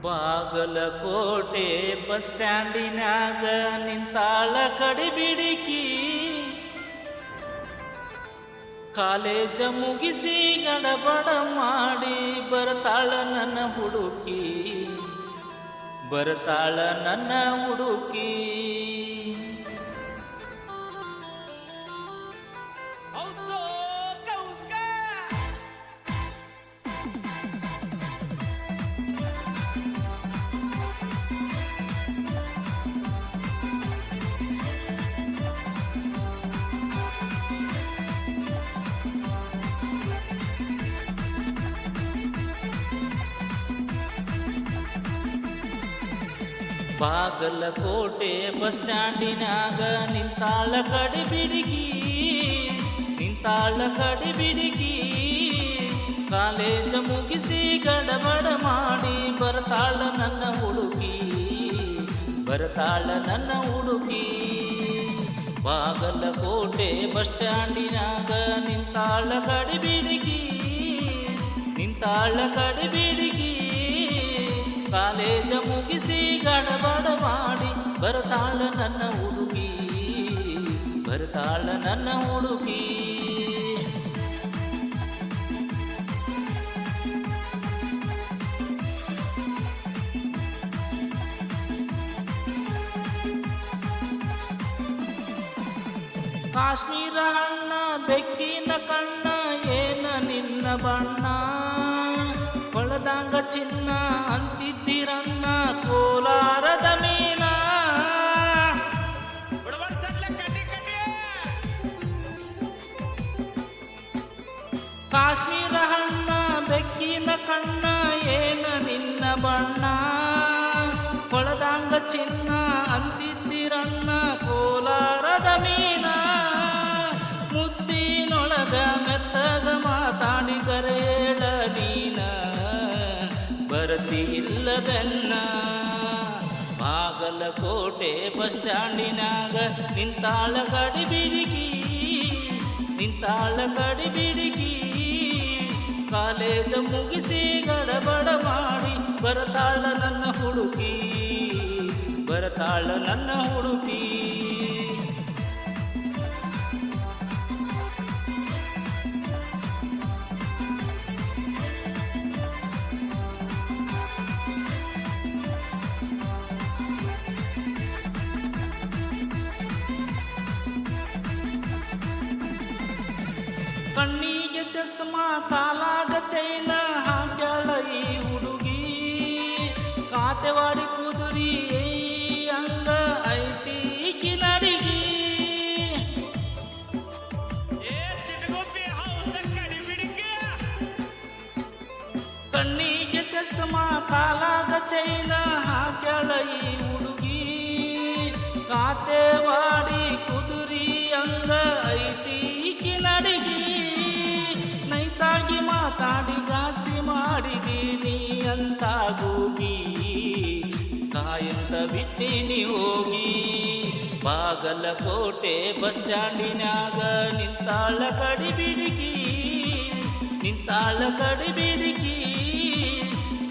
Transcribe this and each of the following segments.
Bagalkot bus ಸ್ಟ್ಯಾಂಡಿನಾಗ ನಿಂತಾಳ ಕಡಿಬಿಡಿಕಿ, college ಮುಗಿಸಿ ಗಡಬಡ ಮಾಡಿ ಬರ್ತಾಳ ನನ್ನ ಹುಡುಕಿ, ಬರ್ತಾಳ ನನ್ನ ಹುಡುಕಿ. ಬಾಗಲಕೋಟೆ ಬಸ್ ಸ್ಟ್ಯಾಂಡಿನಾಗ ನಿಂತಾಳ ಕಡಿಬಿಡಿಕಿ, ನಿಂತಾಳ ಕಡಿಬಿಡಿಕಿ, ಕಾಲೇಜ ಮುಗಿಸಿ ಗಡಬಡ ಮಾಡಿ ಬರ್ತಾಳ ನನ್ನ ಹುಡುಕಿ, ಬರ್ತಾಳ ನನ್ನ ಹುಡುಕಿ. ಬಾಗಲಕೋಟೆ ಬಸ್ ಸ್ಟ್ಯಾಂಡಿನಾಗ ನಿಂತಾಳ ಕಡಿಬಿಡಿಕಿ, ನಿಂತಾಳ ಕಡಿಬಿಡಿಕಿ, ಕಾಲೇಜ ಮುಗಿಸಿ ಗಡಬಡ ಮಾಡಿ ಬರ್ತಾಳ ನನ್ನ ಹುಡುಗಿ, ಬರ್ತಾಳ ನನ್ನ ಹುಡುಗಿ. ಕಾಶ್ಮೀರ ಹಣ್ಣ ಬೆಕ್ಕಿನ ಕಣ್ಣ ಏನ ನಿನ್ನ ಬಣ್ಣ, ಹೊಳದಂಗ ಚಿನ್ನ ಅಂತಿದ್ದಿರನ್ನ ಕೋಲಾರದ ಮೀನ. ಕಾಶ್ಮೀರ ಹಣ್ಣ ಬೆಕ್ಕಿನ ಕಣ್ಣ ಏನ ನಿನ್ನ ಬಣ್ಣ, ಹೊಳದಂಗ ಚಿನ್ನ ಅಂತಿದ್ದಿರನ್ನ ಕೋಲಾರದ ಮೀನ. ಮುದ್ದಿನೊಳಗ ಮೆತ್ತಗ ಮಾತಾಡಿ ಕರೇಳ ನೀನ, ಬರತಿ ಇಲ್ಲದನ್ನ. ಬಾಗಲಕೋಟೆ ಬಸ್ ಸ್ಟ್ಯಾಂಡಿನಾಗ ನಿಂತಾಳ ಕಡಿಬಿಡಿಕಿ, ನಿಂತಾಳ ಕಡಿಬಿಡಿಕಿ, ಕಾಲೇಜ ಮುಗಿಸಿ ಗಡಬಡ ಮಾಡಿ ಬರ್ತಾಳ ನನ್ನ ಹುಡುಕಿ, ಬರ್ತಾಳ ನನ್ನ ಹುಡುಕಿ. ಕಣ್ಣಿಗೆ ಚಸ್ಮಾ ಕಾಲಾಗ ಚೈನ ಹಾಕ್ಯಾಳ ಈ ಹುಡುಗಿ, ಕಾತೆವಾಡಿ ಕುದುರಿ ಅಂಗ ಐತಿ ಈಕಿ ನಡಿಗಿ. ಕಣ್ಣಿಗೆ ಚಸ್ಮಾ ಕಾಲಾಗ ಚೈನ ಹಾಕ್ಯಾಳ ಈ ಹುಡುಗಿ, ಕಾತೆವಾಡಿ ಕುದುರಿ ಅಂಗ ಐತಿ ಈಕಿ ನಡಿಗಿ. ನೈಸಾಗಿ ಮಾತಾಡಿ ಗಾಸಿ ಮಾಡಿದೀನಿ ಅಂತ ಹೋಗಿ, ಕಾಯಂತ ಬಿಟ್ಟಿನಿ ಹೋಗಿ. ಬಾಗಲಕೋಟೆ ಬಸ್ ಸ್ಟ್ಯಾಂಡಿನಾಗ ನಿಂತಾಳ ಕಡಿಬಿಡಿಕಿ, ನಿಂತಾಳ ಕಡಿಬಿಡಿಕಿ,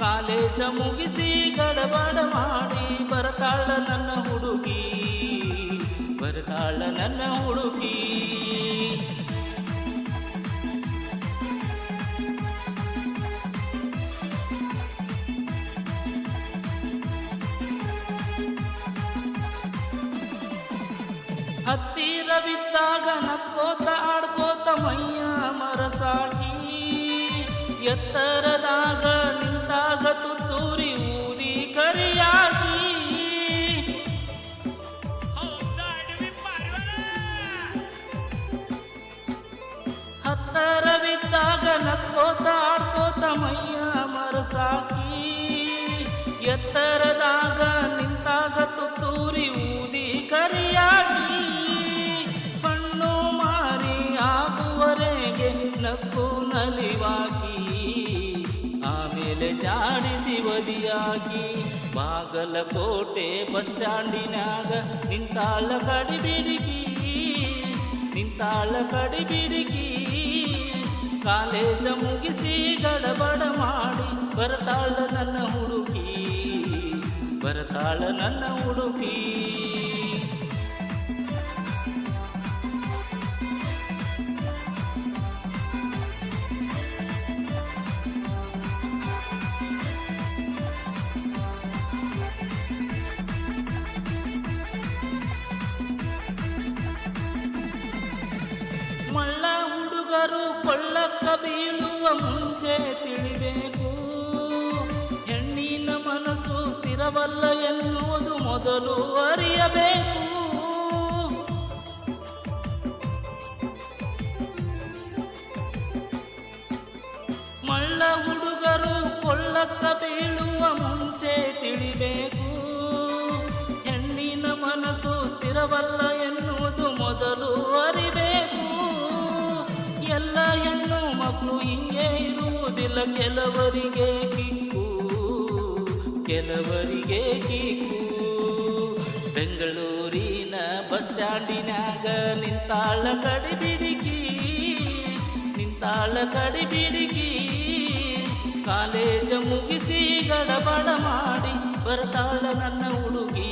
ಕಾಲೇಜ ಮುಗಿಸಿ ಗಡಬಡ ಮಾಡಿ ಬರ್ತಾಳ ನನ್ನ ಹುಡುಗಿ, ಬರ್ತಾಳ ನನ್ನ ಹುಡುಗಿ. ಹತ್ತಿರವಿದ್ದಾಗ ನಕ್ಕೋತ ಆಡ್ಕೋತ ಮೈಯ ಮರಸಾಕಿ, ಎತ್ತರದಾಗ ನಿಂತಾಗ ತುತ್ತೂರಿ ಊದಿ ಕರಿಯಾಗಿ. ಹತ್ತರವಿದ್ದಾಗ ನಕ್ಕೋತ ಆಡ್ಕೋತ ಮೈಯ ಮರಸಾಕಿ, ಎತ್ತರದಾಗ ನಿಂತಾಗ ತುತ್ತೂರಿ ಊದಿ ಕರಿಯಾಗಿ. ಕಣ್ಣು ಮಾರಿ ಆಗುವರೆಗೆ ನಕ್ಕು ನಲಿವಾಗಿ, ಆಮೇಲೆ ಜಾಡಿಸಿ ಒದಿಯಾಗಿ. ಬಾಗಲಕೋಟೆ ಬಸ್ ಸ್ಟ್ಯಾಂಡಿನಾಗ ನಿಂತಾಳ ಕಡಿಬಿಡಿಕಿ, ನಿಂತಾಳ ಕಡಿಬಿಡಿಕಿ, ಕಾಲೇಜ ಮುಗಿಸಿ ಗಡಬಡ ಮಾಡಿ ಬರ್ತಾಳ ನನ್ನ ಹುಡುಗಿ. ಬರತಾಳ ನನ್ನ ಹುಡುಗಿ. ಮಳ್ಳ ಹುಡುಗರು ಕೊಳ್ಳಕ್ಕ ಬೀಳುವ ಮುಂಚೆ ತಿಳಿಬೇಕು, ಹೆಣ್ಣಿನ ಮನಸ್ಸು ಸ್ಥಿರವಲ್ಲ ಎನ್ನುವುದು ಮೊದಲು ಅರಿಯಬೇಕು. ಮಳ್ಳ ಹುಡುಗರು ಕೊಳ್ಳಕ್ಕ ಬೀಳುವ ಮುಂಚೆ ತಿಳಿಬೇಕು, ಹೆಣ್ಣಿನ ಮನಸ್ಸು ಸ್ಥಿರವಲ್ಲ ಎನ್ನುವುದು ಮೊದಲು ಅರಿಬೇಕು. ಎಲ್ಲ ಹೆಣ್ಣು ಮಕ್ಕಳು ಹಿಂಗೆ ಇರುವುದಿಲ್ಲ, ಕೆಲವರಿಗೆ ಕಿಕ್ಕು ಕೆಲವರಿಗೆ ಕಿಕ್ಕು. ಬೆಂಗಳೂರಿನ ಬಸ್ ಸ್ಟ್ಯಾಂಡಿನಾಗ ನಿಂತಾಳ ಕಡಿಬಿಡಿಕಿ, ನಿಂತಾಳ ಕಡಿಬಿಡಿಕಿ. ಕಾಲೇಜ ಮುಗಿಸಿ ಗಡಬಡ ಮಾಡಿ ಬರತಾಳ ನನ್ನ ಹುಡುಗಿ,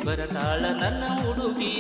ಬರತಾಳ ನನ್ನ ಹುಡುಗಿ.